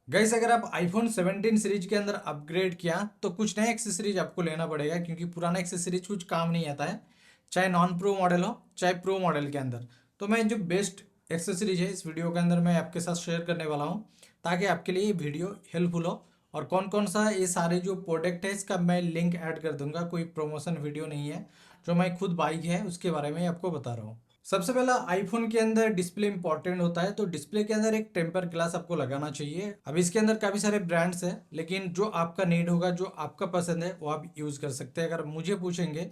Guys, अगर आप iPhone 17 series के अंदर अपग्रेड किया तो कुछ नया एक्सेसरीज आपको लेना पड़ेगा, क्योंकि पुराना एक्सेसरीज कुछ काम नहीं आता है, चाहे नॉन प्रो मॉडल हो चाहे प्रो मॉडल के अंदर। तो मैं जो बेस्ट एक्सेसरीज है इस वीडियो के अंदर मैं आपके साथ शेयर करने वाला हूँ, ताकि आपके लिए ये वीडियो हेल्पफुल हो। और कौन कौन सा ये सारे जो प्रोडक्ट है इसका मैं लिंक ऐड कर दूंगा, कोई प्रमोशन वीडियो नहीं है, जो मैं खुद बाई किया है उसके बारे में आपको बता रहा हूँ। सबसे पहला, आईफोन के अंदर डिस्प्ले इंपॉर्टेंट होता है, तो डिस्प्ले के अंदर एक टेम्पर ग्लास आपको लगाना चाहिए। अब इसके अंदर काफी सारे ब्रांड्स हैं, लेकिन जो आपका नीड होगा, जो आपका पसंद है वो आप यूज कर सकते हैं। अगर मुझे पूछेंगे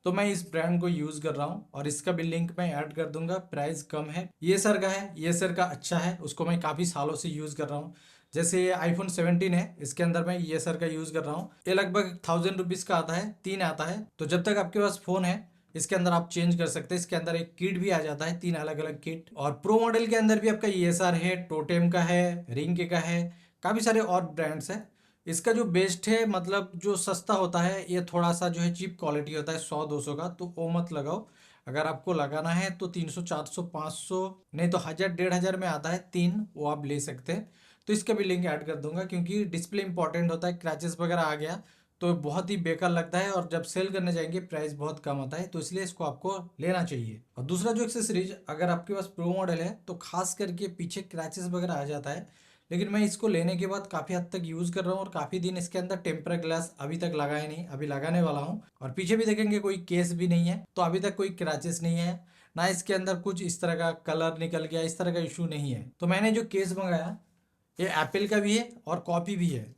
तो मैं इस ब्रांड को यूज कर रहा हूँ, और इसका भी लिंक मैं ऐड कर दूंगा। प्राइस कम है, ये सर का है, ये सर का अच्छा है, उसको मैं काफी सालों से यूज कर रहा हूँ। जैसे ये आईफोन 17 है, इसके अंदर मैं ये सर का यूज कर रहा हूँ। ये लगभग 1000 रुपीज का आता है, 3 आता है। तो जब तक आपके पास फोन है इसके अंदर आप चेंज कर सकते हैं। इसके अंदर एक किट भी आ जाता है, 3 अलग अलग किट। और प्रो मॉडल के अंदर भी आपका ESR है, टोटेम का है, रिंग का है, काफी सारे और ब्रांड्स हैं। इसका जो बेस्ट है, मतलब जो सस्ता होता है, ये थोड़ा सा जो है चीप क्वालिटी होता है, 100-200 का, तो वो मत लगाओ। अगर आपको लगाना है तो 300-400-500, नहीं तो 1000-1500 में आता है 3, वो आप ले सकते हैं। तो इसका भी लिंक ऐड कर दूंगा, क्योंकि डिस्प्ले इंपॉर्टेंट होता है। क्रैचेस वगैरह आ गया तो बहुत ही बेकार लगता है, और जब सेल करने जाएंगे प्राइस बहुत कम आता है, तो इसलिए इसको आपको लेना चाहिए। और दूसरा जो एक्सेसरीज, अगर आपके पास प्रो मॉडल है तो खास करके पीछे क्रैचेस वगैरह आ जाता है, लेकिन मैं इसको लेने के बाद काफ़ी हद तक यूज़ कर रहा हूँ, और काफ़ी दिन इसके अंदर टेम्पर ग्लास अभी तक लगाया नहीं, अभी लगाने वाला हूँ। और पीछे भी देखेंगे कोई केस भी नहीं है, तो अभी तक कोई क्रैचेस नहीं है, ना इसके अंदर कुछ इस तरह का कलर निकल गया, इस तरह का इशू नहीं है। तो मैंने जो केस मंगाया, ये एप्पल का भी है और कॉपी भी है।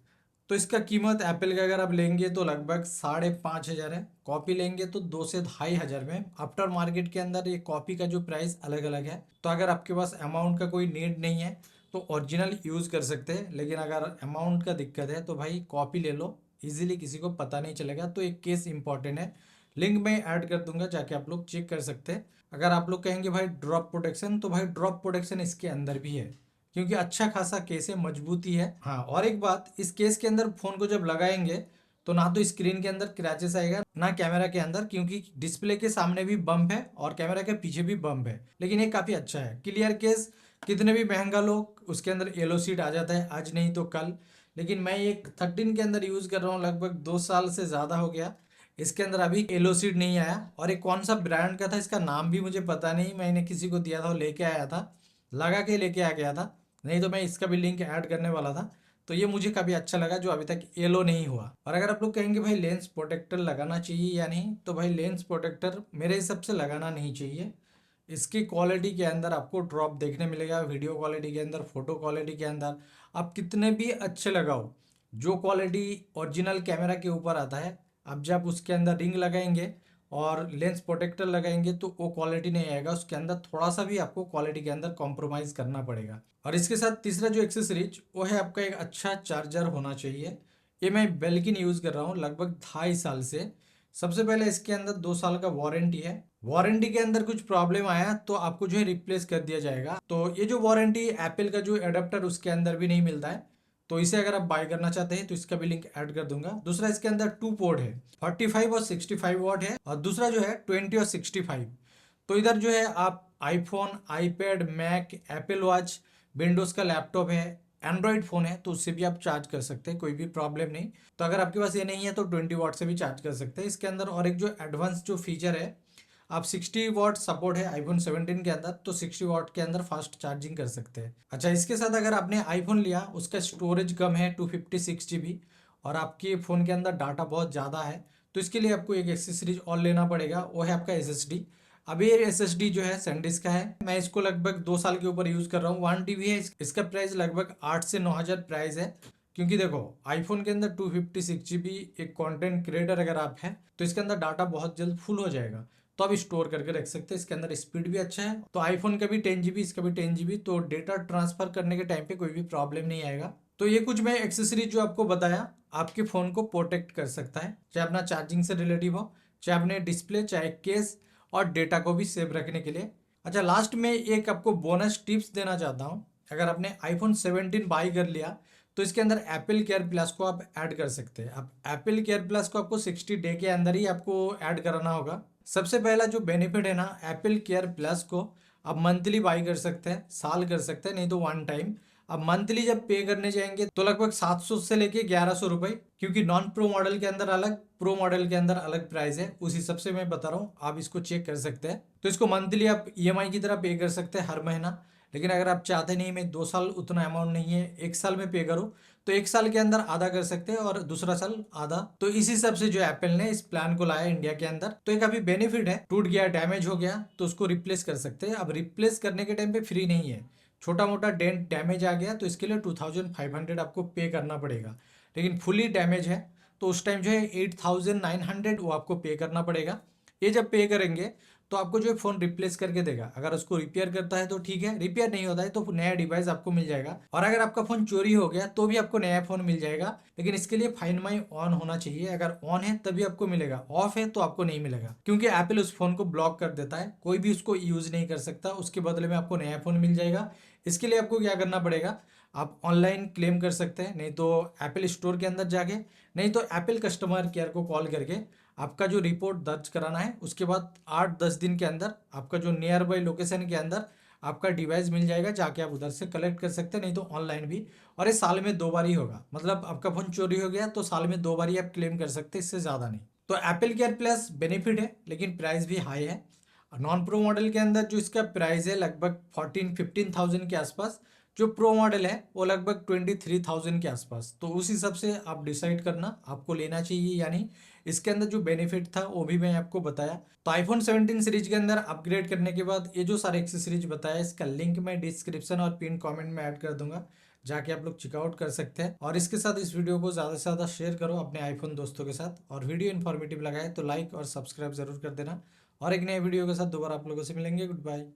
तो इसका कीमत एप्पल का अगर आप लेंगे तो लगभग 5,500 है, कॉपी लेंगे तो 2 से 2,500 में। आफ्टर मार्केट के अंदर ये कॉपी का जो प्राइस अलग अलग है। तो अगर आपके पास अमाउंट का कोई नीड नहीं है तो ओरिजिनल यूज़ कर सकते हैं, लेकिन अगर अमाउंट का दिक्कत है तो भाई कॉपी ले लो, इजीली किसी को पता नहीं चलेगा। तो एक केस इंपॉर्टेंट है, लिंक मैं ऐड कर दूंगा, जाके आप लोग चेक कर सकते हैं। अगर आप लोग कहेंगे भाई ड्रॉप प्रोटेक्शन, तो भाई ड्रॉप प्रोटेक्शन इसके अंदर भी है, क्योंकि अच्छा खासा केस है, मजबूती है। हाँ, और एक बात, इस केस के अंदर फोन को जब लगाएंगे तो ना तो स्क्रीन के अंदर क्रैचेस आएगा, ना कैमरा के अंदर, क्योंकि डिस्प्ले के सामने भी बम्प है और कैमरा के पीछे भी बम्प है। लेकिन ये काफी अच्छा है, क्लियर केस। कितने भी महंगा लो उसके अंदर येलो सीट आ जाता है, आज नहीं तो कल। लेकिन मैं एक 13 के अंदर यूज कर रहा हूँ, लगभग 2 साल से ज्यादा हो गया, इसके अंदर अभी येलो सीट नहीं आया। और एक कौन सा ब्रांड का था, इसका नाम भी मुझे पता नहीं, मैंने किसी को दिया था, वो लेके आया था, लगा के लेके आ गया था। नहीं तो मैं इसका भी लिंक ऐड करने वाला था। तो ये मुझे काफ़ी अच्छा लगा, जो अभी तक येलो नहीं हुआ। और अगर आप लोग कहेंगे भाई लेंस प्रोटेक्टर लगाना चाहिए या नहीं, तो भाई लेंस प्रोटेक्टर मेरे हिसाब से लगाना नहीं चाहिए। इसकी क्वालिटी के अंदर आपको ड्रॉप देखने मिलेगा, वीडियो क्वालिटी के अंदर, फोटो क्वालिटी के अंदर। आप कितने भी अच्छे लगाओ, जो क्वालिटी ओरिजिनल कैमरा के ऊपर आता है, अब जब उसके अंदर रिंग लगाएंगे और लेंस प्रोटेक्टर लगाएंगे तो वो क्वालिटी नहीं आएगा, उसके अंदर थोड़ा सा भी आपको क्वालिटी के अंदर कॉम्प्रोमाइज़ करना पड़ेगा। और इसके साथ तीसरा जो एक्सेसरीज, वो है आपका एक अच्छा चार्जर होना चाहिए। ये मैं बेल्किन यूज़ कर रहा हूँ लगभग 2.5 साल से। सबसे पहले इसके अंदर 2 साल का वारंटी है, वारंटी के अंदर कुछ प्रॉब्लम आया तो आपको जो है रिप्लेस कर दिया जाएगा। तो ये जो वारंटी, एप्पल का जो एडेप्टर उसके अंदर भी नहीं मिलता है। तो इसे अगर आप बाय करना चाहते हैं तो इसका भी लिंक ऐड कर दूंगा। दूसरा, इसके अंदर 2 पोर्ट है, 45 और 65 वाट है, और दूसरा जो है 20 और 65। तो इधर जो है आप iPhone, iPad, Mac, Apple watch, Windows का लैपटॉप है, एंड्रॉइड फ़ोन है, तो उससे भी आप चार्ज कर सकते हैं, कोई भी प्रॉब्लम नहीं। तो अगर आपके पास ये नहीं है तो 20 वाट से भी चार्ज कर सकते हैं। इसके अंदर और एक जो एडवांस जो फीचर है, आप 60 वाट सपोर्ट है आईफोन 17 के अंदर, तो 60 वाट के अंदर फास्ट चार्जिंग कर सकते हैं। अच्छा, इसके साथ अगर आपने आईफोन लिया, उसका स्टोरेज कम है 256 GB, और आपके फ़ोन के अंदर डाटा बहुत ज़्यादा है, तो इसके लिए आपको एक एक्सेसरीज और लेना पड़ेगा, वो है आपका SSD। अभी ये SSD जो है सैनडिस्क का है, मैं इसको लगभग 2 साल के ऊपर यूज़ कर रहा हूँ। 1 TB है, इसका प्राइस लगभग 8 से 9 हज़ार प्राइस है। क्योंकि देखो, आईफोन के अंदर 256 GB, एक कंटेंट क्रिएटर अगर आप हैं तो इसके अंदर डाटा बहुत जल्द फुल हो जाएगा, तो आप स्टोर करके रख सकते हैं। इसके अंदर स्पीड भी अच्छा है, तो आईफोन का भी 10 GB, इसका भी 10 GB, तो डेटा ट्रांसफर करने के टाइम पे कोई भी प्रॉब्लम नहीं आएगा। तो ये कुछ मैं एक्सेसरीज जो आपको बताया, आपके फ़ोन को प्रोटेक्ट कर सकता है, चाहे अपना चार्जिंग से रिलेटिव हो, चाहे अपने डिस्प्ले, चाहे केस, और डेटा को भी सेव रखने के लिए। अच्छा, लास्ट में एक आपको बोनस टिप्स देना चाहता हूँ। अगर आपने आईफोन 17 बाई कर लिया तो इसके अंदर एप्पल केयर प्लस को आप ऐड कर सकते हैं। अब एप्पल केयर प्लस को आपको 60 डे के अंदर ही आपको ऐड कराना होगा। सबसे पहला जो बेनिफिट है ना, एप्पल केयर प्लस को आप मंथली बाई कर सकते हैं, साल कर सकते हैं, नहीं तो 1 टाइम। अब मंथली जब पे करने जाएंगे तो लगभग 700 से लेके 1100 रुपए, क्योंकि नॉन प्रो मॉडल के अंदर अलग, प्रो मॉडल के अंदर अलग प्राइस है, उस हिसाब से मैं बता रहा हूँ, आप इसको चेक कर सकते हैं। तो इसको मंथली आप ईएमआई की तरह पे कर सकते हैं हर महीना। लेकिन अगर आप चाहते नहीं मैं 2 साल उतना अमाउंट नहीं है 1 साल में पे करूँ, तो 1 साल के अंदर आधा कर सकते हैं और दूसरा साल आधा। तो इस हिसाब से जो एप्पल ने इस प्लान को लाया इंडिया के अंदर। तो एक अभी बेनिफिट है, टूट गया डैमेज हो गया तो उसको रिप्लेस कर सकते हैं। अब रिप्लेस करने के टाइम पे फ्री नहीं है, छोटा मोटा डेंट डैमेज आ गया तो इसके लिए 2500 आपको पे करना पड़ेगा। लेकिन फुली डैमेज है तो उस टाइम जो है 8900 वो आपको पे करना पड़ेगा। ये जब पे करेंगे तो आपको जो है फ़ोन रिप्लेस करके देगा। अगर उसको रिपेयर करता है तो ठीक है, रिपेयर नहीं होता है तो नया डिवाइस आपको मिल जाएगा। और अगर आपका फ़ोन चोरी हो गया तो भी आपको नया फ़ोन मिल जाएगा। लेकिन इसके लिए फाइंड माई ऑन होना चाहिए, अगर ऑन है तभी आपको मिलेगा, ऑफ है तो आपको नहीं मिलेगा, क्योंकि एप्पल उस फ़ोन को ब्लॉक कर देता है, कोई भी उसको यूज़ नहीं कर सकता। उसके बदले में आपको नया फ़ोन मिल जाएगा। इसके लिए आपको क्या करना पड़ेगा, आप ऑनलाइन क्लेम कर सकते हैं, नहीं तो एप्पल स्टोर के अंदर जाके, नहीं तो एप्पल कस्टमर केयर को कॉल करके आपका जो रिपोर्ट दर्ज कराना है। उसके बाद 8-10 दिन के अंदर आपका जो नियर बाई लोकेशन के अंदर आपका डिवाइस मिल जाएगा, जाके आप उधर से कलेक्ट कर सकते हैं, नहीं तो ऑनलाइन भी। और ये साल में 2 बार ही होगा, मतलब आपका फ़ोन चोरी हो गया तो साल में 2 बार ही आप क्लेम कर सकते हैं, इससे ज़्यादा नहीं। तो एप्पल केयर प्लस बेनिफिट है, लेकिन प्राइस भी हाई है। नॉन प्रो मॉडल के अंदर जो इसका प्राइस है लगभग 14-15,000 के आसपास, जो प्रो मॉडल है वो लगभग 23,000 के आसपास। तो उस हिसाब से आप डिसाइड करना आपको लेना चाहिए या नहीं। इसके अंदर जो बेनिफिट था वो भी मैं आपको बताया। तो आईफोन 17 सीरीज के अंदर अपग्रेड करने के बाद ये जो सारे एक्सेसरीज बताया, इसका लिंक मैं डिस्क्रिप्शन और पिन कमेंट में ऐड कर दूंगा, जाके आप लोग चेकआउट कर सकते हैं। और इसके साथ इस वीडियो को ज़्यादा से ज़्यादा शेयर करो अपने आईफोन दोस्तों के साथ, और वीडियो इन्फॉर्मेटिव लगा है तो लाइक और सब्सक्राइब जरूर कर देना। और एक नए वीडियो के साथ दोबारा आप लोगों से मिलेंगे। Good bye.